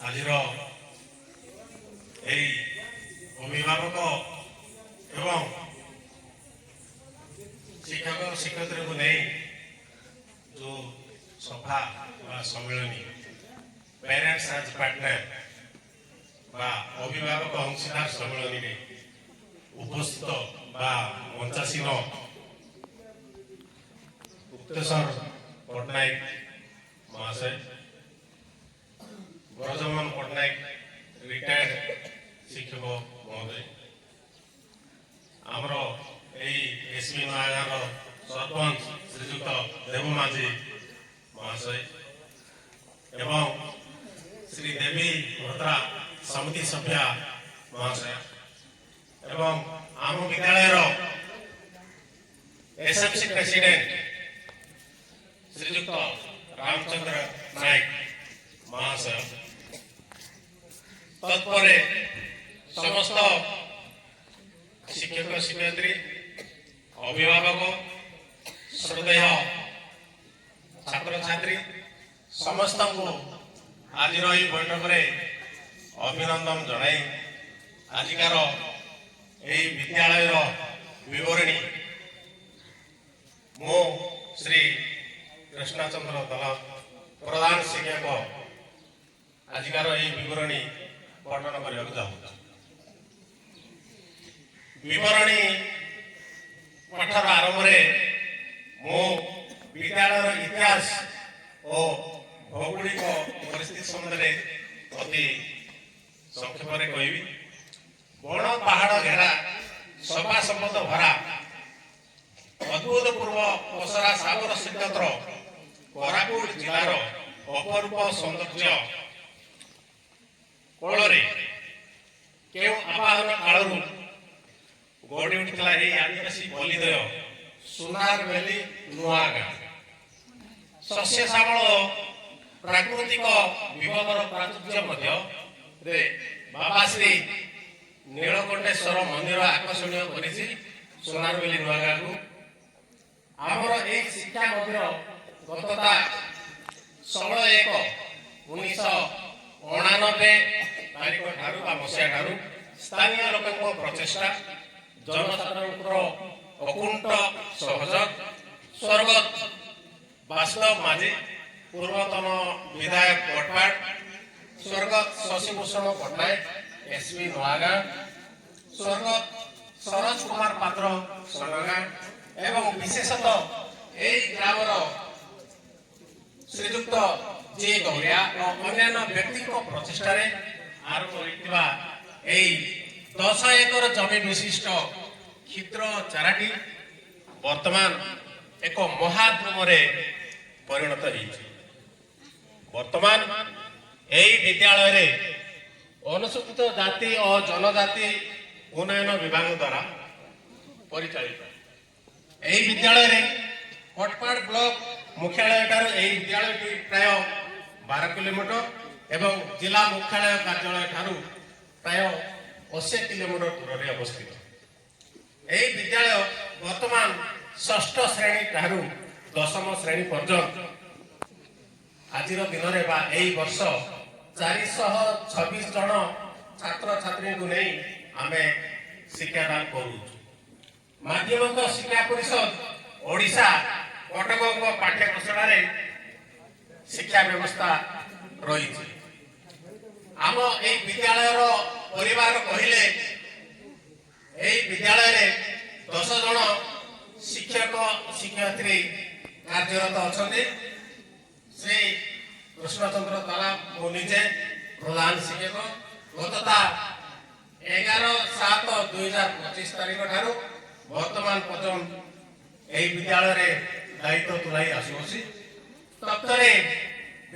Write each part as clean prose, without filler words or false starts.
ଆଜିର ଏହି ଅଭିଭାବକ ଏବଂ ଶିକ୍ଷକ ଶିକ୍ଷୟିତ୍ରୀଙ୍କୁ ନେଇ ଯେଉଁ ସଭା ବା ସମ୍ମିଳନୀ ପ୍ୟାରେଣ୍ଟସ୍ ଆଜ୍ ପାର୍ଟନର ବା ଅଭିଭାବକ ଅଂଶୀଦାର ସମ୍ମିଳନୀରେ ଉପସ୍ଥିତ ବା ମଞ୍ଚାସୀନ ଗୁପ୍ତେଶ୍ୱର ପଟ୍ଟନାୟକ ମହାଶୟ, ବ୍ରଜମୋହନ ପଟ୍ଟନାୟକ ରିଟାୟାର୍ଡ ଶିକ୍ଷକ ମହୋଦୟ, ଆମର ଏହି ଏସ୍ବି ନୂଆଗାଁର ସରପଞ୍ଚ ଶ୍ରୀଯୁକ୍ତ ଦେବ ମାଝୀ ମହାଶୟ ଏବଂ ଶ୍ରୀ ଦେବୀ ଭଦ୍ରା ସମିତି ସଭ୍ୟା ମହାଶୟ ଏବଂ ଆମ ବିଦ୍ୟାଳୟର ଏସ୍ଏମ୍ସି ପ୍ରେସିଡେଣ୍ଟ ଶ୍ରୀଯୁକ୍ତ ରାମଚନ୍ଦ୍ର ନାୟକ ମହାଶୟ, ତତ୍ପରେ ସମସ୍ତ ଶିକ୍ଷକ ଶିକ୍ଷୟିତ୍ରୀ, ଅଭିଭାବକ, ଶ୍ରଦ୍ଧେୟ ଛାତ୍ରଛାତ୍ରୀ ସମସ୍ତଙ୍କୁ ଆଜିର ଏହି ବୈଠକରେ ଅଭିନନ୍ଦନ ଜଣାଇ ଆଜିକାର ଏହି ବିଦ୍ୟାଳୟର ବିବରଣୀ ମୁଁ ଶ୍ରୀ କୃଷ୍ଣଚନ୍ଦ୍ର ଦଲ ପ୍ରଧାନ ଶିକ୍ଷକ ଆଜିକାର ଏହି ବିବରଣୀ ପଠନ କରିବାକୁ ଚାହୁଁଛୁ। ବିବରଣୀ ପାଠର ଆରମ୍ଭରେ ମୁଁ ବିଦ୍ୟାଳୟର ଇତିହାସ ଓ ଭୌଗୋଳିକ ପରିସ୍ଥିତି ସମ୍ବନ୍ଧରେ ଅତି ସଂକ୍ଷେପରେ କହିବି। ବଣ ପାହାଡ଼ ଘେରା ସଭା ସମ୍ପଦ ଭରା ଅଦ୍ଭୁତପୂର୍ବ ପସରା ସାଗର ଶ୍ରୀକ୍ଷେତ୍ର କୋରାପୁଟ ଜିଲ୍ଲାର ଅପରୂପ ସୌନ୍ଦର୍ଯ୍ୟ କୋଳରେ କେଉଁ ଆବାହନ କାଳରୁ ଗଢ଼ି ଉଠିଥିଲା ଏହି ଆଦିବାସୀ ବଲିଦୟ ସୁନାରଭେଲି ନୂଆଗାଁ। ଶସ୍ୟ ଶ୍ୟାମଳ ପ୍ରାକୃତିକ ବିଭବର ପ୍ରାଚୁର୍ଯ୍ୟ ମଧ୍ୟରେ ବାବାଶ୍ରୀ ନୀଳକଣ୍ଠେଶ୍ୱର ମନ୍ଦିର ଆକର୍ଷଣୀୟ କରିଛି ସୁନାରଭେଲି ନୂଆଗାଁକୁ। ଆମର ଏହି ଶିକ୍ଷା ମନ୍ଦିର ଗତତା 16/1/1989 ତାରିଖ ଠାରୁ ବା ମସିହା ଠାରୁ ସ୍ଥାନୀୟ ଲୋକଙ୍କ ପ୍ରଚେଷ୍ଟା, ଜନସାଧାରଣଙ୍କର ଅକୁଣ୍ଠ ସହଯୋଗ, ସ୍ୱର୍ଗତ ବାସୁଦେବ ମାଝୀ, ପୂର୍ବତନ ବିଧାୟକ କଟପାଡ଼, ସ୍ୱର୍ଗତ ଶଶିଭୂଷଣ ପଟ୍ଟନାୟକ ଏସ୍ବି ନୂଆଗାଁ, ସ୍ୱର୍ଗତ ସରୋଜ କୁମାର ପାତ୍ର ସନଗାଁ ଏବଂ ବିଶେଷତଃ ଏହି ଗ୍ରାମର ଶ୍ରୀଯୁକ୍ତ ଜି ଗୌରିଆ ଓ ଅନ୍ୟାନ୍ୟ ବ୍ୟକ୍ତିଙ୍କ ପ୍ରଚେଷ୍ଟାରେ ଆରମ୍ଭ ହୋଇଥିବା ଏହି 10 ଏକର ଜମି ବିଶିଷ୍ଟ କ୍ଷୁଦ୍ର ଚାରାଟି ବର୍ତ୍ତମାନ ଏକ ମହାଦ୍ରୁମରେ ପରିଣତ ହୋଇଛି। ବର୍ତ୍ତମାନ ଏହି ବିଦ୍ୟାଳୟରେ ଅନୁସୂଚିତ ଜାତି ଓ ଜନଜାତି ଉନ୍ନୟନ ବିଭାଗ ଦ୍ୱାରା ପରିଚାଳିତ। ଏହି ବିଦ୍ୟାଳୟରେ କଟପାଡ଼ ବ୍ଲକ ମୁଖ୍ୟାଳୟ ଠାରୁ ଏହି ବିଦ୍ୟାଳୟଟି ପ୍ରାୟ 12 କିଲୋମିଟର ଏବଂ ଜିଲ୍ଲା ମୁଖ୍ୟାଳୟ କାର୍ଯ୍ୟାଳୟ ଠାରୁ ପ୍ରାୟ 80 କିଲୋମିଟର ଦୂରରେ ଅବସ୍ଥିତ। ଏହି ବିଦ୍ୟାଳୟ ବର୍ତ୍ତମାନ 6ଠ ଶ୍ରେଣୀ ଠାରୁ 10ମ ଶ୍ରେଣୀ ପର୍ଯ୍ୟନ୍ତ ଆଜିର ଦିନରେ ବା ଏହି ବର୍ଷ 426 ଜଣ ଛାତ୍ରଛାତ୍ରୀଙ୍କୁ ନେଇ ଆମେ ଶିକ୍ଷାଦାନ କରୁଛୁ। ମାଧ୍ୟମିକ ଶିକ୍ଷା ପରିଷଦ ଓଡ଼ିଶା କଟକଙ୍କ ପାଠ୍ୟପୁସ୍ତକରେ ଶିକ୍ଷା ବ୍ୟବସ୍ଥା ରହିଛି। ଆମ ଏହି ବିଦ୍ୟାଳୟର ପରିବାର କହିଲେ ଏହି ବିଦ୍ୟାଳୟରେ 10 ଜଣ ଶିକ୍ଷକ ଶିକ୍ଷୟିତ୍ରୀ କାର୍ଯ୍ୟରତ ଅଛନ୍ତି। ଶ୍ରୀ କୃଷ୍ଣଚନ୍ଦ୍ର ତାଲା ମୁଁ ନିଜେ ପ୍ରଧାନ ଶିକ୍ଷକ। ଗତତା 11/7/2025 ତାରିଖ ଠାରୁ ବର୍ତ୍ତମାନ ପର୍ଯ୍ୟନ୍ତ ଏହି ବିଦ୍ୟାଳୟରେ ଦାୟିତ୍ୱ ତୁଲାଇ ଆସୁଅଛି। ତତ୍ପରେ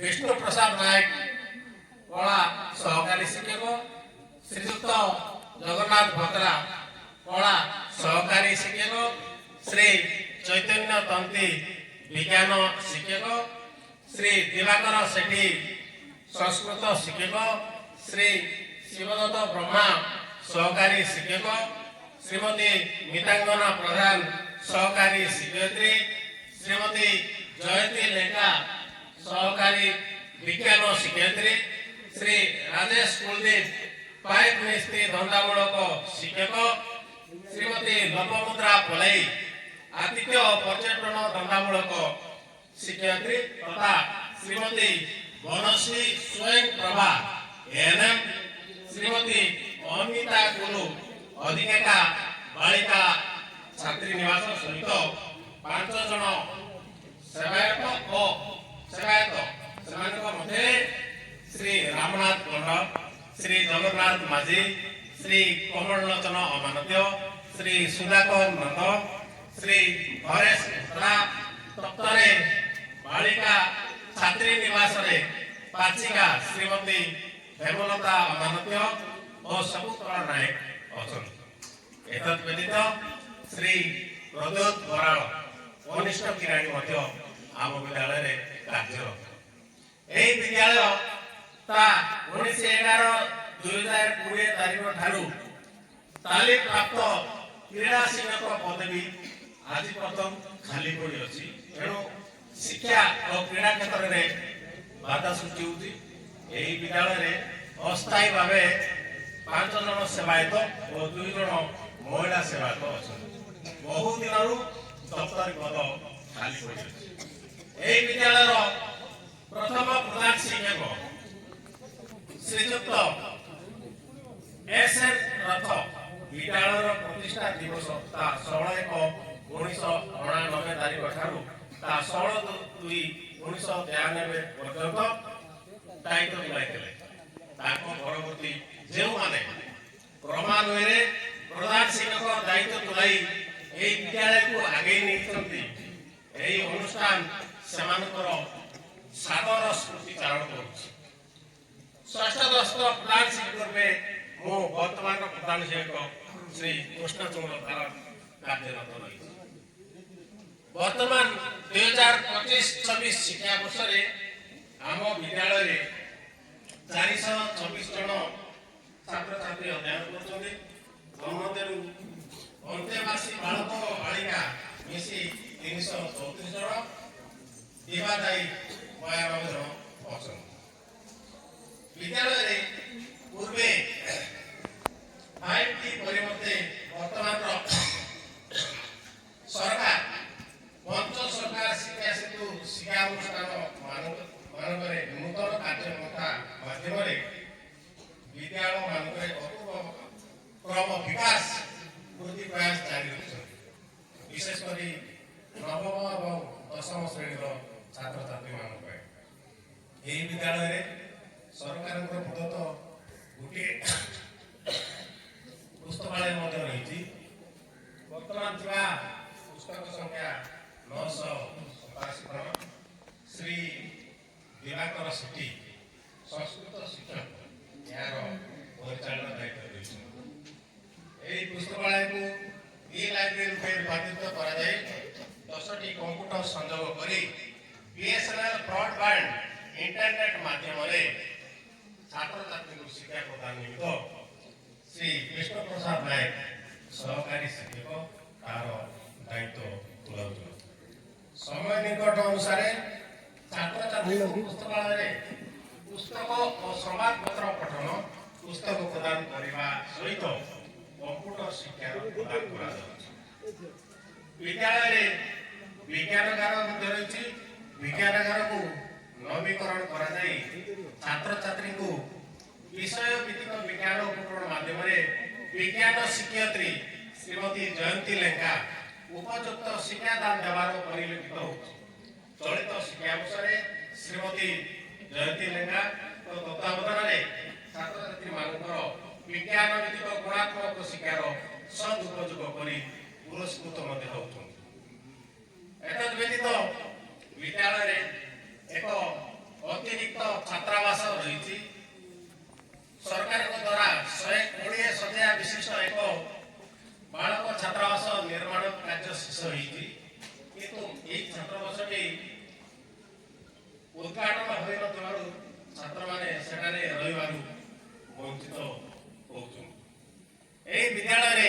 ବିଷ୍ଣୁ ପ୍ରସାଦ ନାୟକ କଳା ସହକାରୀ ଶିକ୍ଷକ, ଶ୍ରୀଯୁକ୍ତ ଜଗନ୍ନାଥ ଭଦ୍ରା କଳା ସହକାରୀ ଶିକ୍ଷକ, ଶ୍ରୀ ଚୈତନ୍ୟ ତନ୍ତୀ ବିଜ୍ଞାନ ଶିକ୍ଷକ, ଶ୍ରୀ ଦିବାକର ସେଠୀ ସଂସ୍କୃତ ଶିକ୍ଷକ, ଶ୍ରୀ ଶିବଦତ୍ତ ବ୍ରହ୍ମା ସହକାରୀ ଶିକ୍ଷକ, ଶ୍ରୀମତୀ ମିତାଙ୍ଗନା ପ୍ରଧାନ ସହକାରୀ ଶିକ୍ଷୟିତ୍ରୀ, ଶ୍ରୀମତୀ ଜୟନ୍ତୀ ଲେଙ୍କା ସହକାରୀ ବିଜ୍ଞାନ ଶିକ୍ଷୟିତ୍ରୀ, श्री ରାଜେଶ କୁଲଦୀପ ପାଇପ ମିସ୍ତ୍ରୀ ଧନ୍ଦାମୂଳକ ଶିକ୍ଷକ, ଶ୍ରୀମତୀ ଲୋପମୁଦ୍ରା ପଲେଇ ଆତିଥ୍ୟ ପର୍ଯ୍ୟଟନ ଧନ୍ଦାମୂଳକ ଶିକ୍ଷୟତ୍ରୀ ତଥା ଶ୍ରୀମତୀ ବନଶ୍ରୀ ସ୍ୱୟଂ ପ୍ରଭା ଏଏନ୍ଏମ୍, ଶ୍ରୀମତୀ ଅମିତା କୁଲୁ ଅଧିକାରିକା ବାଳିକା ଛାତ୍ରୀ ନିବାସ ସହିତ 5 ଜଣ ସେବାୟତ ଓ ସେବାୟତ, ସେମାନଙ୍କ ମଧ୍ୟରେ ଶ୍ରୀ ରାମନାଥ ଗଣ୍ଡ, ଶ୍ରୀ ଜଗନ୍ନାଥ ମାଝୀ, ଶ୍ରୀ କମଳଲୋଚନ ଅମାନତ୍ୟ, ଶ୍ରୀ ସୁଧାକର ନନ୍ଦ, ଶ୍ରୀ ହରେଶ ମିଶ୍ରା। ତତ୍ତ୍ୱରେ ବାଳିକା ଛାତ୍ରୀ ନିବାସରେ ପାଚିକା ଶ୍ରୀମତୀ ହେମଲତା ଅମାନତ୍ୟ ଓ ଶକୁନ୍ତଳା ନାୟକ ଅଛନ୍ତି। ଏତଦ୍ ବ୍ୟତୀତ ଶ୍ରୀ ପ୍ରଦ୍ୟୋତ ବରାଳ କନିଷ୍ଠ କିରାଣୀ ମଧ୍ୟ ଆମ ବିଦ୍ୟାଳୟରେ କାର୍ଯ୍ୟରତ। ଏହି ବିଦ୍ୟାଳୟ ତା 19/11/2020 ତାରିଖ ଠାରୁ ତାଲିମ ପ୍ରାପ୍ତ କ୍ରୀଡ଼ା ଶିକ୍ଷକ ପଦବୀ ଆଜି ପର୍ଯ୍ୟନ୍ତ ଖାଲି ପଡ଼ିଅଛି। ତେଣୁ ଶିକ୍ଷା ଓ କ୍ରୀଡ଼ା କ୍ଷେତ୍ରରେ ବାଧା ସୃଷ୍ଟି ହେଉଛି। ଏହି ବିଦ୍ୟାଳୟରେ ଅସ୍ଥାୟୀ ଭାବେ 5 ଜଣ ସେବାୟତ ଓ 2 ଜଣ ମହିଳା ସେବାୟତ ଅଛନ୍ତି। ବହୁ ଦିନରୁ ଦପ୍ତରୀ ପଦ ଖାଲି ପଡ଼ିଅଛି। ଏହି ବିଦ୍ୟାଳୟର ପ୍ରଥମ ପ୍ରଧାନ ଶିକ୍ଷକ ଶ୍ରୀଯୁକ୍ତ ଏସ୍.ଏନ୍. ରଥ ବିଦ୍ୟାଳୟର ପ୍ରତିଷ୍ଠା ଦିବସ ତା 16/1/1999 ତାରିଖ ଠାରୁ ତା 16/2/1993 ପର୍ଯ୍ୟନ୍ତ ଦାୟିତ୍ୱ ତୁଲାଇଥିଲେ। ତାଙ୍କ ପରବର୍ତ୍ତୀ ଯେଉଁମାନେ କ୍ରମାନ୍ୱୟରେ ପ୍ରଧାନ ଶିକ୍ଷକ ଦାୟିତ୍ୱ ତୁଲାଇ ଏହି ବିଦ୍ୟାଳୟକୁ ଆଗେଇ ନେଇଛନ୍ତି, ଏହି ଅନୁଷ୍ଠାନ ସେମାନଙ୍କର ସାଦର ସ୍ମୃତି ଚାରଣ କରୁଛି। ଷଷ୍ଠଦଶ ପ୍ରଧାନ ଶିକ୍ଷକ ରୂପେ ମୁଁ ବର୍ତ୍ତମାନର ପ୍ରଧାନ ଶିକ୍ଷକ ଶ୍ରୀ କୃଷ୍ଣଚନ୍ଦ୍ର ଧାର କାର୍ଯ୍ୟରତ ରହିଛି। ବର୍ତ୍ତମାନ 2025-26 ଶିକ୍ଷାବର୍ଷରେ ଆମ ବିଦ୍ୟାଳୟରେ 426 ଜଣ ଛାତ୍ରଛାତ୍ରୀ ଅଧ୍ୟୟନ କରୁଛନ୍ତି। ତନ୍ମଧ୍ୟରୁ ଅନ୍ତେବାସୀ ବାଳକ ଓ ବାଳିକା ମିଶି 334 ଜଣ, ଦିବାଦାୟୀ 92 ଜଣ ଅଛନ୍ତି। ବିଦ୍ୟାଳୟରେ ପୂର୍ବେ 5T ପରିବର୍ତ୍ତେ ବର୍ତ୍ତମାନର ସରକାର ପଞ୍ଚ ସରକାର ଶିକ୍ଷା ସେତୁ ଶିକ୍ଷାନୁଷ୍ଠାନ ମାନଙ୍କରେ ନୂତନ କାର୍ଯ୍ୟପନ୍ଥା ମାଧ୍ୟମରେ ବିଦ୍ୟାଳୟ ମାନଙ୍କରେ ଅପୂର୍ବ ବିକାଶ ବୃଦ୍ଧି ପ୍ରୟାସ ଜାରି ରଖିଛନ୍ତି। ବିଶେଷ କରି ନବମ ଏବଂ ଦଶମ ଶ୍ରେଣୀର ଛାତ୍ରଛାତ୍ରୀମାନଙ୍କ ପାଇଁ ଏହି ବିଦ୍ୟାଳୟରେ ସରକାରଙ୍କର ପ୍ରଦତ୍ତ ଗୋଟିଏ ପୁସ୍ତକାଳୟ ମଧ୍ୟ ରହିଛି। ବର୍ତ୍ତମାନ ଥିବା ପୁସ୍ତକ ସଂଖ୍ୟା 987 କ୍ରମ। ଶ୍ରୀ ଦିବାକର ସେଠୀ ସଂସ୍କୃତ ଶିକ୍ଷକ ଏହାର ପରିଚାଳନା ଦାୟିତ୍ୱ ଦେଇଛନ୍ତି। ଏହି ପୁସ୍ତକାଳୟକୁ ଇ-ଲାଇବ୍ରେରୀ ରୂପେ ରୂପାନ୍ତରିତ କରାଯାଇ 10ଟି କମ୍ପ୍ୟୁଟର ସଂଯୋଗ କରି BSNL ବ୍ରଡବ୍ୟାଣ୍ଡ ଇଣ୍ଟରନେଟ୍ ମାଧ୍ୟମରେ ଛାତ୍ରଛାତ୍ରୀଙ୍କୁ ଶିକ୍ଷା ପ୍ରଦାନ ନିମିତ୍ତ ଶ୍ରୀ କୃଷ୍ଣ ପ୍ରସାଦ ନାୟକ ସହକାରୀ ଶିକ୍ଷକ ତାର ଦାୟିତ୍ୱ ତୁଲାଉଛନ୍ତି। ସମୟ ନିକଟ ଅନୁସାରେ ଛାତ୍ରଛାତ୍ରୀଙ୍କୁ ପୁସ୍ତକାଳୟରେ ପୁସ୍ତକ ଓ ସମ୍ବାଦପତ୍ର ପଠନ, ପୁସ୍ତକ ପ୍ରଦାନ କରିବା ସହିତ କମ୍ପ୍ୟୁଟର ଶିକ୍ଷାର ପ୍ରଦାନ କରାଯାଉଛି। ବିଦ୍ୟାଳୟରେ ବିଜ୍ଞାନଗାର ମଧ୍ୟ ରହିଛି। ବିଜ୍ଞାନଗାରକୁ ନବୀକରଣ କରାଯାଇ ଛାତ୍ରଛାତ୍ରୀଙ୍କୁ ବିଷୟ ଭିତ୍ତିକ ବିଜ୍ଞାନ ଉପକରଣ ମାଧ୍ୟମରେ ବିଜ୍ଞାନ ଶିକ୍ଷୟତ୍ରୀ ଶ୍ରୀମତୀ ଜୟନ୍ତୀ ଲେଙ୍କା ଉପଯୁକ୍ତ ଶିକ୍ଷାଦାନ ଦେବାର ପରିଲକ୍ଷିତ ହେଉଛି। ଚଳିତ ଶିକ୍ଷାବର୍ଷରେ ଶ୍ରୀମତୀ ଜୟନ୍ତୀ ଲେଙ୍ଗାଙ୍କ ତତ୍ତ୍ୱାବଧାନରେ ଛାତ୍ରଛାତ୍ରୀମାନଙ୍କର ବିଜ୍ଞାନ ଭିତ୍ତିକ ଗୁଣାତ୍ମକ ଶିକ୍ଷାର ସଦୁପଯୋଗ କରି ପୁରସ୍କୃତ ମଧ୍ୟ ହେଉଛନ୍ତି। ଏତଦ୍ ବ୍ୟତୀତ ବିଦ୍ୟାଳୟରେ ଏକ ଅତିରିକ୍ତ ଛାତ୍ରାବାସ ରହିଛି। ସରକାରଙ୍କ ଦ୍ୱାରା 120 ଶଯ୍ୟା ବିଶିଷ୍ଟ ଏକ ବାଳକ ଛାତ୍ରାବାସ ନିର୍ମାଣ କାର୍ଯ୍ୟ ଶେଷ ହୋଇଛି, କିନ୍ତୁ ଏହି ଛାତ୍ରାବାସଟି ଉଦ୍ଘାଟନ ହୋଇନଥିବାରୁ ଛାତ୍ରମାନେ ସେଠାରେ ରହିବାରୁ ବଞ୍ଚିତ ହେଉଛନ୍ତି। ଏହି ବିଦ୍ୟାଳୟରେ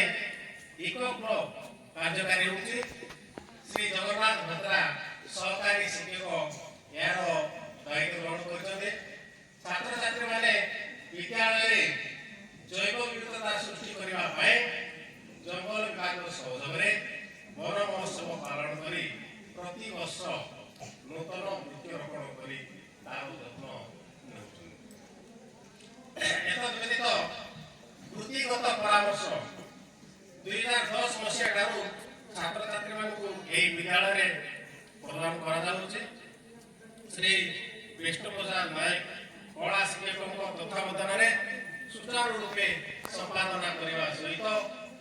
ଇକୋ କ୍ଲବ କାର୍ଯ୍ୟକାରୀ ହେଉଛି। ଶ୍ରୀ ଜଗନ୍ନାଥ ଭଦ୍ରା ସହକାରୀ ଶିକ୍ଷକ ଏହାର ଦାୟିତ୍ୱ ଗ୍ରହଣ କରିଛନ୍ତି। ଛାତ୍ରଛାତ୍ରୀ ବିଦ୍ୟାଳୟରେ ଜୈବ ବିବିଧତା ସୃଷ୍ଟି କରିବା ପାଇଁ ଜଙ୍ଗଲ ବିଭାଗ ସହଯୋଗରେ ବନ ମହୋତ୍ସବ ପାଳନ କରି ପ୍ରତିବର୍ଷ ନୂତନ ବୃକ୍ଷରୋପଣ କରି ତାର ଯତ୍ନ ନେଉଛନ୍ତି। ଏତଦ୍‌ବ୍ୟତୀତ ବୃତ୍ତିଗତ ପରାମର୍ଶ 2010 ମସିହା ଠାରୁ ଛାତ୍ରଛାତ୍ରୀମାନଙ୍କୁ ଏହି ବିଦ୍ୟାଳୟରେ ପ୍ରଦାନ କରାଯାଉଛି। ଶ୍ରୀ ବିଷ୍ଣୁପ୍ରସାଦ ନାୟକ କଳା ଶିକ୍ଷକଙ୍କ ତତ୍ତ୍ୱାବଧାନରେ ସୁଚାରୁ ରୂପେ ସମ୍ପାଦନା କରିବା ସହିତ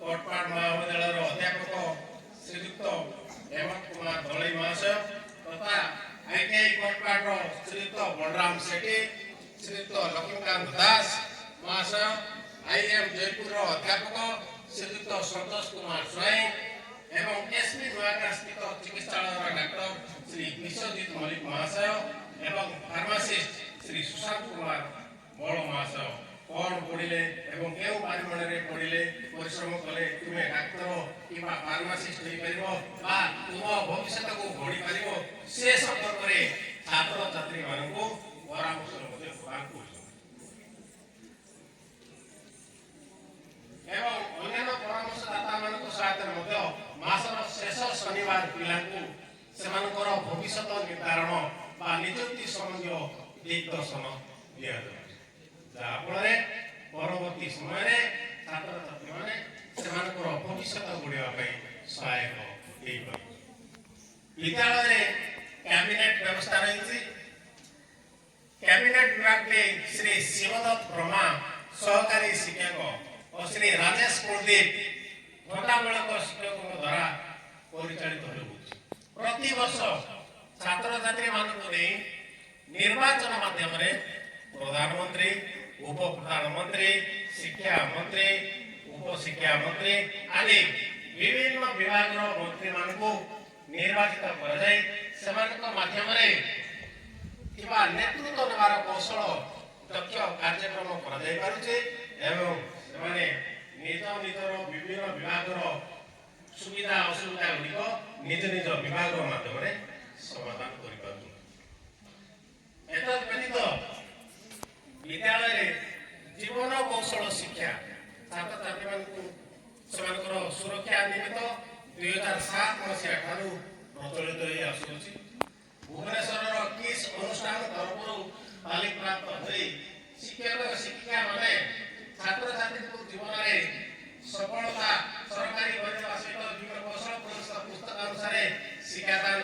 କୋଟପାଡ଼ ମହାବିଦ୍ୟାଳୟର ଅଧ୍ୟାପକ ଶ୍ରୀଯୁକ୍ତ ହେମନ୍ତ କୁମାର ଦଳେଇ ମହାଶୟ ତଥା ITI କୋଟପାଡ଼ର ଶ୍ରୀଯୁକ୍ତ ବଳରାମ ସେଠୀ, ଶ୍ରୀଯୁକ୍ତ ଲକ୍ଷ୍ମୀକାନ୍ତ ଦାସ ମହାଶୟ, IIM ଜୟପୁରର ଅଧ୍ୟାପକ ଶ୍ରୀଯୁକ୍ତ ସନ୍ତୋଷ କୁମାର ସ୍ୱାଇଁ ଏବଂ SP ନୂଆଗାଁସ୍ଥିତ ଚିକିତ୍ସାଳୟର ଡାକ୍ତର ଶ୍ରୀ ବିଶ୍ୱଜିତ ମଲ୍ଲିକ ମହାଶୟ ଏବଂ ଫାର୍ମାସିଷ୍ଟ ଶ୍ରୀ ସୁଶାନ୍ତ କୁମାର ବଳ ମହାଶୟ କ'ଣ ପଢ଼ିଲେ ଏବଂ କେଉଁ ପରିମାଣରେ ପଢ଼ିଲେ ପରିଶ୍ରମ କଲେ ତୁମେ ଡାକ୍ତର କିମ୍ବା ଫାର୍ମାସିଷ୍ଟ ହୋଇପାରିବ ବା ତୁମ ଭବିଷ୍ୟତକୁ ଗଢ଼ିପାରିବ ସେ ସମ୍ପର୍କରେ ଛାତ୍ରଛାତ୍ରୀମାନଙ୍କୁ ପରାମର୍ଶ ମଧ୍ୟ ପ୍ରଦାନ କରୁଛନ୍ତି ଏବଂ ଅନ୍ୟାନ୍ୟ ପରାମର୍ଶଦାତାମାନଙ୍କ ସହାୟତାରେ ମଧ୍ୟ ମାସର ଶେଷ ଶନିବାର ପିଲାଙ୍କୁ ସେମାନଙ୍କର ଭବିଷ୍ୟତ ନିର୍ଦ୍ଧାରଣ ବା ନିଯୁକ୍ତି ସମ୍ବନ୍ଧୀୟ ଦିଗ୍ଦର୍ଶନ ଦିଆଯାଉଛି, ଯାହାଫଳରେ ପରବର୍ତ୍ତୀ ସମୟରେ ଛାତ୍ରଛାତ୍ରୀମାନେ ସେମାନଙ୍କର ଭବିଷ୍ୟତ ଗଢ଼ିବା ପାଇଁ ସହାୟକ ହୋଇପାରିବେ। ବିଦ୍ୟାଳୟରେ କ୍ୟାବିନେଟ୍ ବ୍ୟବସ୍ଥା ରହିଛି। କ୍ୟାବିନେଟ୍ ବିଭାଗରେ ଶ୍ରୀ ଶିବଦତ୍ତ ବ୍ରହ୍ମା ସହକାରୀ ଶିକ୍ଷକ ଓ ଶ୍ରୀ ରାଜେଶ କୁଳଦୀପ ଘଣ୍ଟାମୂଳକ ଶିକ୍ଷକଙ୍କ ଦ୍ୱାରା ପରିଚାଳିତ ହେଉଛି। ପ୍ରତିବର୍ଷ ଛାତ୍ରଛାତ୍ରୀମାନଙ୍କୁ ନେଇ ନିର୍ବାଚନ ମାଧ୍ୟମରେ ପ୍ରଧାନମନ୍ତ୍ରୀ, ଉପପ୍ରଧାନମନ୍ତ୍ରୀ, ଶିକ୍ଷା ମନ୍ତ୍ରୀ, ଉପଶିକ୍ଷା ମନ୍ତ୍ରୀ ଆଦି ବିଭିନ୍ନ ବିଭାଗର ମନ୍ତ୍ରୀମାନଙ୍କୁ ନିର୍ବାଚିତ କରାଯାଇ ସେମାନଙ୍କ ମାଧ୍ୟମରେ ଥିବା ନେତୃତ୍ୱ ନେବାର କୌଶଳ ଦକ୍ଷ କାର୍ଯ୍ୟକ୍ରମ କରାଯାଇପାରୁଛି ଏବଂ ସେମାନେ ନିଜ ନିଜର ବିଭିନ୍ନ ବିଭାଗର ସୁବିଧା ଅସୁବିଧା ଗୁଡ଼ିକ ନିଜ ନିଜ ବିଭାଗ ମାଧ୍ୟମରେ ସମାଧାନ କରିପାରୁଛନ୍ତି। ଏତଦ୍‌ବ୍ୟତୀତ ବିଦ୍ୟାଳୟରେ ଜୀବନ କୌଶଳ ଶିକ୍ଷା ଛାତ୍ରଛାତ୍ରୀମାନଙ୍କୁ ସେମାନଙ୍କର ସୁରକ୍ଷା ନିମିତ୍ତ 2007 ମସିହା ଠାରୁ ପ୍ରଚଳିତ ହୋଇ ଆସୁଅଛି। ଭୁବନେଶ୍ୱରର କିସ୍ ଅନୁଷ୍ଠାନ ତରଫରୁ ତାଲିମପ୍ରାପ୍ତ ହୋଇ ଶିକ୍ଷକ ଶିକ୍ଷିକାମାନେ ଛାତ୍ରଛାତ୍ରୀଙ୍କୁ ଜୀବନରେ ସଫଳତା ସରକାରୀ କରିବା ସହିତ ବିଭିନ୍ନ କୌଶଳ ପୁସ୍ତକ ଅନୁସାରେ ଶିକ୍ଷାଦାନ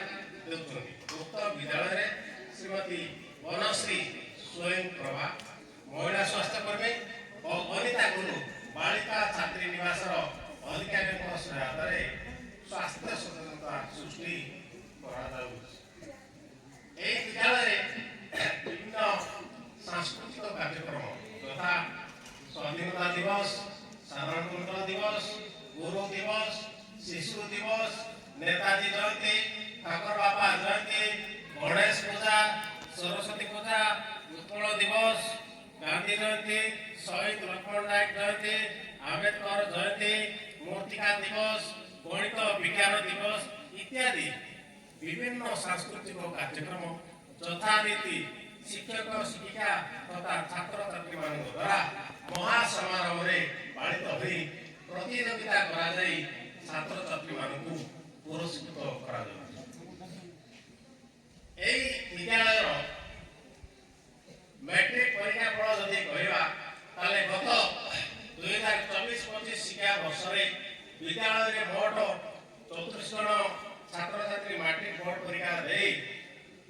ଦେଉଛନ୍ତି। ଉକ୍ତ ବିଦ୍ୟାଳୟରେ ଶ୍ରୀମତୀ ବନଶ୍ରୀ ସ୍ୱୟଂପ୍ରଭା ମହିଳା ସ୍ୱାସ୍ଥ୍ୟକର୍ମୀ ଓ ଅନିତା ଗୁରୁ ବାଳିକା ଛାତ୍ରୀ ନିବାସର ଅଧିକାରୀଙ୍କ ସହାୟତାରେ ସ୍ୱାସ୍ଥ୍ୟ ସଚେତନତା ସୃଷ୍ଟି କରାଯାଉଛି। ଏହି ବିଦ୍ୟାଳୟରେ ବିଭିନ୍ନ ସାଂସ୍କୃତିକ କାର୍ଯ୍ୟକ୍ରମ ଯଥା ସ୍ୱାଧୀନତା ଦିବସ, ସାଧାରଣତନ୍ତ୍ର ଦିବସ, ଗୁରୁ ଦିବସ, ଶିଶୁ ଦିବସ, ନେତାଜୀ ଜୟନ୍ତୀ, ଠାକୁର ବାପା ଜୟନ୍ତୀ, ଗଣେଶ ପୂଜା, ସରସ୍ୱତୀ ପୂଜା, ଉତ୍କଳ ଦିବସ, ଗାନ୍ଧୀ ଜୟନ୍ତୀ, ଶହୀଦ ଲକ୍ଷ୍ମଣ ନାୟକ ଜୟନ୍ତୀ, ଆମ୍ବେଦକର ଜୟନ୍ତୀ, ମୂର୍ତ୍ତିକା ଦିବସ, ଗଣିତ ବିଜ୍ଞାନ ଦିବସ ଇତ୍ୟାଦି ବିଭିନ୍ନ ସାଂସ୍କୃତିକ କାର୍ଯ୍ୟକ୍ରମ ଯଥାରୀତି ଶିକ୍ଷକ ଶିକ୍ଷିକା ତଥା ଛାତ୍ରଛାତ୍ରୀମାନଙ୍କ ଦ୍ୱାରା ମହାସମାରୋହରେ ପାଳିତ ହୋଇ ପ୍ରତିଯୋଗିତା କରାଯାଇ ଛାତ୍ରଛାତ୍ରୀମାନଙ୍କୁ ପୁରସ୍କୃତ କରାଯାଉଛି। ଏହି ବିଦ୍ୟାଳୟର ମ୍ୟାଟ୍ରିକ୍ ପରୀକ୍ଷା ଫଳ ଯଦି କହିବା ତାହେଲେ ଗତ 2024-25 ଶିକ୍ଷା ବର୍ଷରେ ବିଦ୍ୟାଳୟରେ ମୋଟ 34 ଜଣ ଛାତ୍ରଛାତ୍ରୀ ମାଟ୍ରିକ ବୋର୍ଡ ପରୀକ୍ଷା ଦେଇ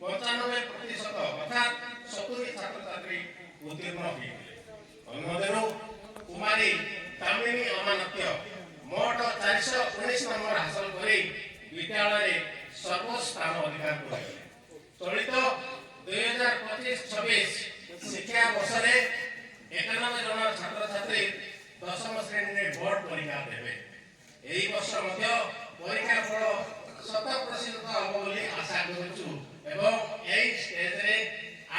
95% ଅର୍ଥାତ୍ 70 ଛାତ୍ରଛାତ୍ରୀ ଉତ୍ତୀର୍ଣ୍ଣ ହୋଇଥିଲେ। ତନ୍ମଧ୍ୟରୁ କୁମାରୀ ତାମିନୀ ଅମାନତ୍ୟ ମୋଟ 419 ନମ୍ବର ହାସଲ କରି ବିଦ୍ୟାଳୟରେ ସର୍ବୋଚ୍ଚ ସ୍ଥାନ ଅଧିକାର କରିଥିଲେ। ଚଳିତ 2025-26 ଶିକ୍ଷା ବର୍ଷରେ 91 ଜଣ ଛାତ୍ରଛାତ୍ରୀ 10ମ ଶ୍ରେଣୀରେ ବୋର୍ଡ ପରୀକ୍ଷା ଦେବେ। ଏହି ବର୍ଷ ମଧ୍ୟ ପରୀକ୍ଷା ଫଳ 100% ହେବ ବୋଲି ଆଶା କରୁଛୁ ଏବଂ ଏହି ଷ୍ଟେଜରେ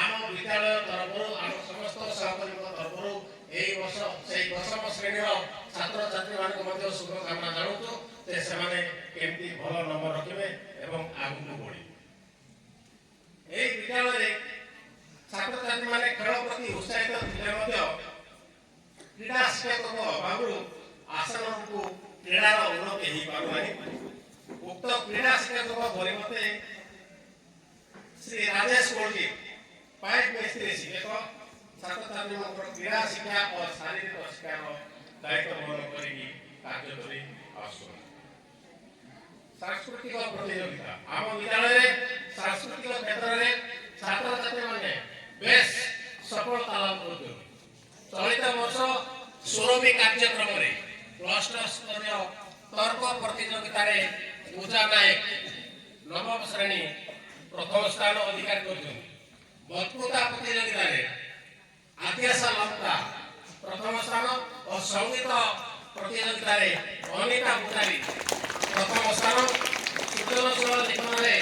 ଆମ ବିଦ୍ୟାଳୟ ତରଫରୁ ଆମ ସମସ୍ତ ସହକର୍ମୀଙ୍କ ତରଫରୁ ଏହି ବର୍ଷ ସେହି 10ମ ଶ୍ରେଣୀର ଛାତ୍ରଛାତ୍ରୀମାନଙ୍କୁ ମଧ୍ୟ ଶୁଭକାମନା ଜଣାଉଛୁ ଯେ ସେମାନେ କେମିତି ଭଲ ନମ୍ବର ରଖିବେ ଏବଂ ଆଗକୁ ବଢ଼ିବେ। ଏହି ବିଦ୍ୟାଳୟରେ ଛାତ୍ରଛାତ୍ରୀମାନେ ଖେଳ ପ୍ରତି ଉତ୍ସାହିତ ଥିଲେ ମଧ୍ୟ ଶିକ୍ଷକଙ୍କ ଅଭାବରୁ ଆସନକୁ କ୍ରୀଡ଼ାର ଉନ୍ନତି ହେଇପାରୁନାହିଁ। ଉକ୍ତ କ୍ରୀଡ଼ା ଶିକ୍ଷକଙ୍କ ପରିବର୍ତ୍ତେ ଶ୍ରୀ ରାଜେଶ କୋଳକେ ପାଇପ ମିସ୍ତ୍ରୀ ଶିକ୍ଷକ ଛାତ୍ରଛାତ୍ରୀମାନଙ୍କର କ୍ରୀଡ଼ା ଶିକ୍ଷା ଓ ଶାରୀରିକ ଶିକ୍ଷାର ଦାୟିତ୍ୱ ବହନ କରିକି କାର୍ଯ୍ୟ କରି ଆସୁଛନ୍ତି। ସାଂସ୍କୃତିକ ପ୍ରତିଯୋଗିତା ଆମ ବିଦ୍ୟାଳୟରେ ସାଂସ୍କୃତିକ କ୍ଷେତ୍ରରେ ଛାତ୍ରଛାତ୍ରୀମାନେ ବେଶ ସଫଳତା ଲାଭ କରୁଛନ୍ତି। ଚଳିତ ବର୍ଷ ସୁରଭି କାର୍ଯ୍ୟକ୍ରମରେ କ୍ଲଷ୍ଟର ସ୍ତରୀୟ ତର୍କ ପ୍ରତିଯୋଗିତାରେ ପୂଜା ନାୟକ ନବମ ଶ୍ରେଣୀ ପ୍ରଥମ ସ୍ଥାନ ଅଧିକାର କରିଛନ୍ତି। ବକ୍ତୃତା ପ୍ରତିଯୋଗିତାରେ ଆଦ୍ୟାଶା ଲଙ୍କା ପ୍ରଥମ ସ୍ଥାନ ଓ ସଙ୍ଗୀତ ପ୍ରତିଯୋଗିତାରେ ଅନିତା ପୂଜାରୀ ପ୍ରଥମ ସ୍ଥାନ, ସୃଜନଶୀଳ ଲେଖନରେ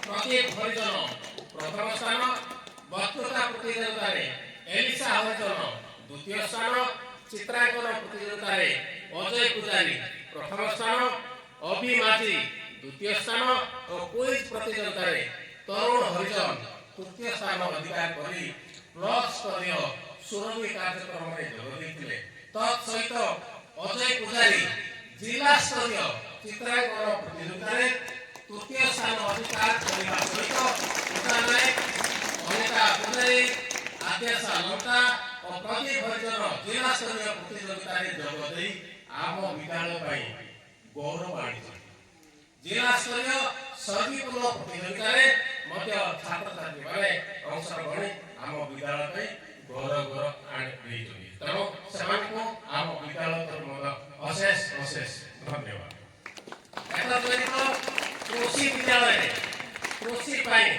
ପ୍ରଦୀପ ହରିଜନ ପ୍ରଥମ ସ୍ଥାନ, ବକ୍ତୃତା ପ୍ରତିଯୋଗିତାରେ ଏଲିସା ହରିଜନ ଦ୍ୱିତୀୟ ସ୍ଥାନ, ଚିତ୍ରାଙ୍କନ ପ୍ରତିଯୋଗିତାରେ ଅଜୟ ପୂଜାରୀ ପ୍ରଥମ ସ୍ଥାନ, ଅଭି ମାଝୀ ଦ୍ୱିତୀୟ ସ୍ଥାନ ଓ କୁଇଜ ପ୍ରତିଯୋଗିତାରେ ତରୁଣ ହରିଜନ ତୃତୀୟ ସ୍ଥାନ ଅଧିକାର କରି ବ୍ଲକ ସ୍ତରୀୟ ସୁରଭି କାର୍ଯ୍ୟକ୍ରମରେ ଯୋଗ ଦେଇଥିଲେ। ତତ୍ ସହିତ ଅଜୟ ପୂଜାରୀ ଜିଲ୍ଲା ସ୍ତରୀୟ ଚିତ୍ରାଙ୍କନ ପ୍ରତିଯୋଗିତାରେ ତୃତୀୟ ସ୍ଥାନ ଅଧିକାର କରିବା ସହିତ ପୂଜା ନାୟକ, ଅନିତା ପୂଜାରୀ, ଆଦ୍ୟାଶା ଲଙ୍କା ଓ ପ୍ରଦୀପ ହରିଜନ ଜିଲ୍ଲା ସ୍ତରୀୟ ପ୍ରତିଯୋଗିତାରେ ଯୋଗ ଦେଇ ଆମ ବିଦ୍ୟାଳୟ ପାଇଁ ଗୌରବ ଆଣିଛନ୍ତି। ଜିଲ୍ଲା ସ୍ତରୀୟ ସର୍ଗୀପୂର୍ଣ୍ଣ ପ୍ରତିଯୋଗିତାରେ ମଧ୍ୟ ଛାତ୍ରଛାତ୍ରୀମାନେ ଅଂଶଗ୍ରହଣ ଆମ ବିଦ୍ୟାଳୟ ପାଇଁ ଗୌରବ ଆଣିଛନ୍ତି। ତେଣୁ ସେମାନଙ୍କୁ ଆମ ବିଦ୍ୟାଳୟ ତରଫରୁ ମଧ୍ୟ ଅଶେଷ ଅଶେଷ ଧନ୍ୟବାଦ। ଏତଦ୍ବ୍ୟତୀତ କୃଷି ବିଦ୍ୟାଳୟରେ କୃଷି ପାଇଁ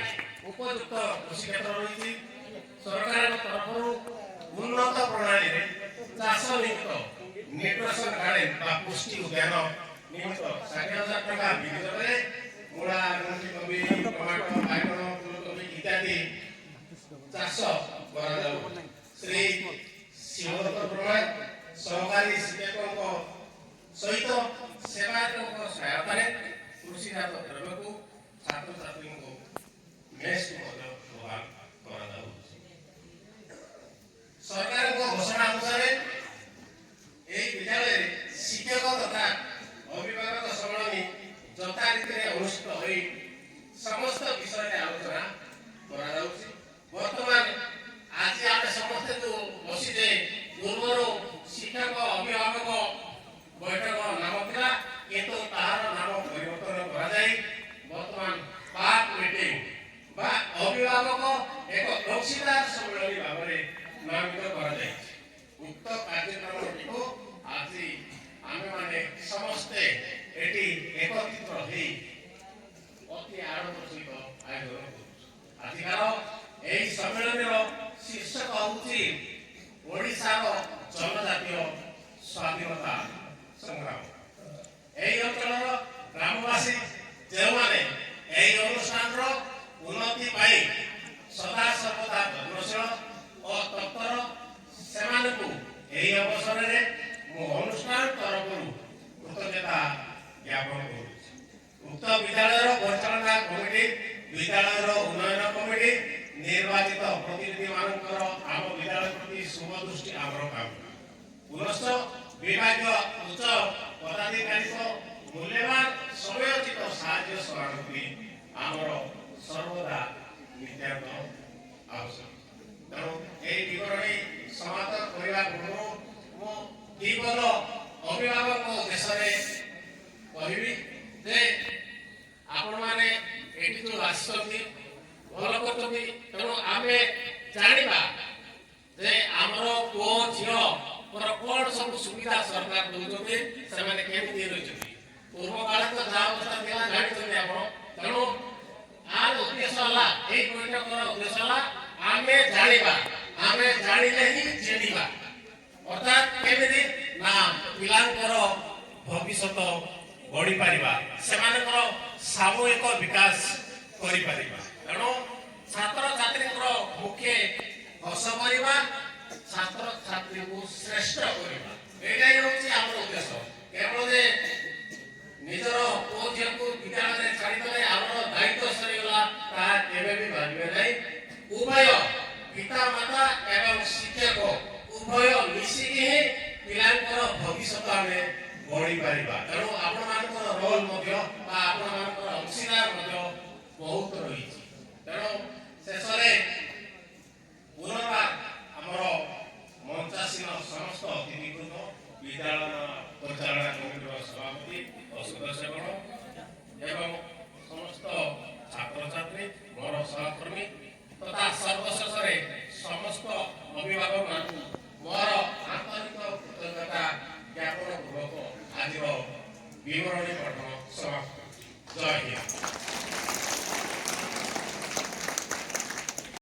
ଉପଯୁକ୍ତ କୃଷି କ୍ଷେତ୍ର ରହିଛି। ସରକାରଙ୍କ ତରଫରୁ ଉନ୍ନତ ପ୍ରଣାଳୀରେ ଚାଷ ନିମିତ୍ତ ନ୍ୟୁଟ୍ରିସନ ଗାର୍ଡେନ ବା ପୁଷ୍ଟି ଉଦ୍ୟାନ ନିମିତ୍ତ 60,000 ଟଙ୍କା ବିନିଯୋଗରେ ମୂଳା, କୋବି, ଟମାଟୋ, ବାଇଗଣ, ଫୁଲକୋବି ଇତ୍ୟାଦି ଚାଷ କରାଯାଉ। ଶ୍ରୀ ଶିବଦତ୍ତ ପ୍ରଧାନ ସହକାରୀ ଶିକ୍ଷକଙ୍କ ସହିତ ସେବାୟତଙ୍କ ସହାୟତାରେ କୃଷିଜାତ ଦ୍ରବ୍ୟକୁ ଛାତ୍ରଛାତ୍ରୀଙ୍କୁ ମେସ୍କୁ ମଧ୍ୟ ପ୍ରଦାନ କରାଯାଉଛି। ସରକାରଙ୍କ ଘୋଷଣା ଅନୁସାରେ ଏହି ବିଦ୍ୟାଳୟରେ ଶିକ୍ଷକ ତଥା ଅଭିଭାବକ ସମ୍ମିଳନୀ ଯଥାରୀତିରେ ଅନୁଷ୍ଠିତ ହୋଇ ସମସ୍ତ ବିଷୟରେ ଆଲୋଚନା କରାଯାଉଛି। ବର୍ତ୍ତମାନ ଆଜି ଆମେ ସମସ୍ତେ ଯୋଉ ବସିଛେ, ପୂର୍ବରୁ ଶିକ୍ଷକ ଅଭିଭାବକ ବୈଠକ ନାମ ଥିଲା, କିନ୍ତୁ ତାହାର ନାମ ପରିବର୍ତ୍ତନ କରାଯାଇ ବର୍ତ୍ତମାନ ପାର୍କ ମିଟିଂ ବା ଅଭିଭାବକ ଏକ ଅଂଶୀଦାର ସମ୍ମିଳନୀ ଭାବରେ ନାମିତ କରାଯାଇଛି। ଉକ୍ତ କାର୍ଯ୍ୟକ୍ରମଟିକୁ ଆଜି ଆମେମାନେ ସମସ୍ତେ ଏଠି ଏକତ୍ରିତ ହୋଇ ଅତି ଆଡ଼ମ୍ବର ସହିତ ଆୟୋଜନ କରୁଛୁ। ଆଜିକାର ଏହି ସମ୍ମିଳନୀର ଶୀର୍ଷକ ହେଉଛି ଓଡ଼ିଶାର ଜନଜାତୀୟ ସ୍ୱାଧୀନତା ସଂଗ୍ରାମ। ଏହି ଅଞ୍ଚଳର ଗ୍ରାମବାସୀ ଯେଉଁମାନେ ଏହି ଅନୁଷ୍ଠାନର ଉନ୍ନତି ପାଇଁ ସଦାସର୍ବଦା ଯତ୍ନଶୀଳ ଓ ତତ୍ପର, ସେମାନଙ୍କୁ ଏହି ଅବସରରେ ମୁଁ ଅନୁଷ୍ଠାନ ତରଫରୁ କୃତଜ୍ଞତା ଜ୍ଞାପନ କରୁଛି। ଉକ୍ତ ବିଦ୍ୟାଳୟର ପରିଚାଳନା କମିଟି, ବିଦ୍ୟାଳୟର ଉନ୍ନୟନ କମିଟି, ନିର୍ବାଚିତ ପ୍ରତିନିଧିମାନଙ୍କର ଆମ ବିଦ୍ୟାଳୟ ପ୍ରତି ଶୁଭ ଦୃଷ୍ଟି ଆମର କାମନା। ପୁନଶ୍ଚ ବିଭାଗୀୟ ଉଚ୍ଚ ପଦାଧିକାରୀଙ୍କ ମୂଲ୍ୟବାନ ସମୟୋଚିତ ସାହାଯ୍ୟ ସହାନୁଭୂତି ଆମର ସର୍ବଦା ନିତ୍ୟାନ୍ତ ଆବଶ୍ୟକ। ତେଣୁ ଏହି ବିବରଣୀ ସମାପ୍ତ କରିବା ପୂର୍ବରୁ ମୁଁ କେବଳ ଅଭିଭାବକ ଉଦ୍ଦେଶ୍ୟରେ କହିବି ଯେ ଆପଣମାନେ ଏଠି ଯୋଉ ଆସିଛନ୍ତି ଭଲ କରୁଛନ୍ତି। ତେଣୁ ଆମେ ଜାଣିବା ଯେ ଆମର ପୁଅ ଝିଅଙ୍କର କ'ଣ ସବୁ ସୁବିଧା ସରକାର ଦେଉଛନ୍ତି, ସେମାନେ କେମିତି ରହିଛନ୍ତି। ପୂର୍ବ କାଳେ ତ ଯାହା ଅବସ୍ଥା ଥିଲା ଜାଣିଛନ୍ତି ଆପଣ। ତେଣୁ ଆର ଉଦ୍ଦେଶ୍ୟ ହେଲା, ଏଇ ବୈଠକର ଉଦ୍ଦେଶ୍ୟ ହେଲା ଆମେ ଜାଣିବା, ଆମେ ଜାଣିଲେ ହିଁ ଜିଣିବା। ଅର୍ଥାତ୍ କେମିତି ନା ପିଲାଙ୍କର ଭବିଷ୍ୟତ ଗଢ଼ିପାରିବା, ସେମାନଙ୍କର ସାମୂହିକ ବିକାଶ କରିପାରିବା। ତେଣୁ ଛାତ୍ରଛାତ୍ରୀଙ୍କର ମୁଖ୍ୟ ହସ କରିବା, ଛାତ୍ରଛାତ୍ରୀଙ୍କୁ ଶ୍ରେଷ୍ଠ କରିବା, ଏଇଟା ହିଁ ହେଉଛି ଆମର ଉଦ୍ଦେଶ୍ୟ। କେବଳ ଯେ ନିଜର ପୁଅ ଝିଅକୁ ବିଦ୍ୟାଳୟରେ ଛାଡ଼ିଦେଲେ ଆମର ଦାୟିତ୍ୱ ସରିଗଲା, ତାହା କେବେ ବି ଭାବିବେ ନାହିଁ। ଉଭୟ ପିତା ମାତା ଏବଂ ଶିକ୍ଷକ ଉଭୟ ମିଶିକି ହିଁ ପିଲାଙ୍କର ଭବିଷ୍ୟତ ଆମେ ଗଢ଼ି ପାରିବା। ତେଣୁ ଆପଣମାନଙ୍କର ରୋଲ ମଧ୍ୟ ବା ଆପଣମାନଙ୍କର ଅଂଶୀଦାର ମଧ୍ୟ ବହୁତ ରହିଛି। ତେଣୁ ଶେଷରେ ପୁନର୍ବାର ଆମର ମଞ୍ଚାସୀନ ସମସ୍ତ ଅତିଥିବୃନ୍ଦ, ବିଦ୍ୟାଳୟ ପରିଚାଳନା କମିଟିର ସଭାପତି ଓ ସଦସ୍ୟଗଣ ଏବଂ ସମସ୍ତ ଛାତ୍ରଛାତ୍ରୀ, ମୋର ସହକର୍ମୀ ତଥା ସର୍ବଶେଷରେ ସମସ୍ତ ଅଭିଭାବକମାନଙ୍କୁ ମୋର ଆନ୍ତରିକ କୃତଜ୍ଞତା ଜ୍ଞାପନ ପୂର୍ବକ ଆଜିର ବିବରଣୀ ପଠନ ସମାପ୍ତ। ଜୟ ହିନ୍ଦ।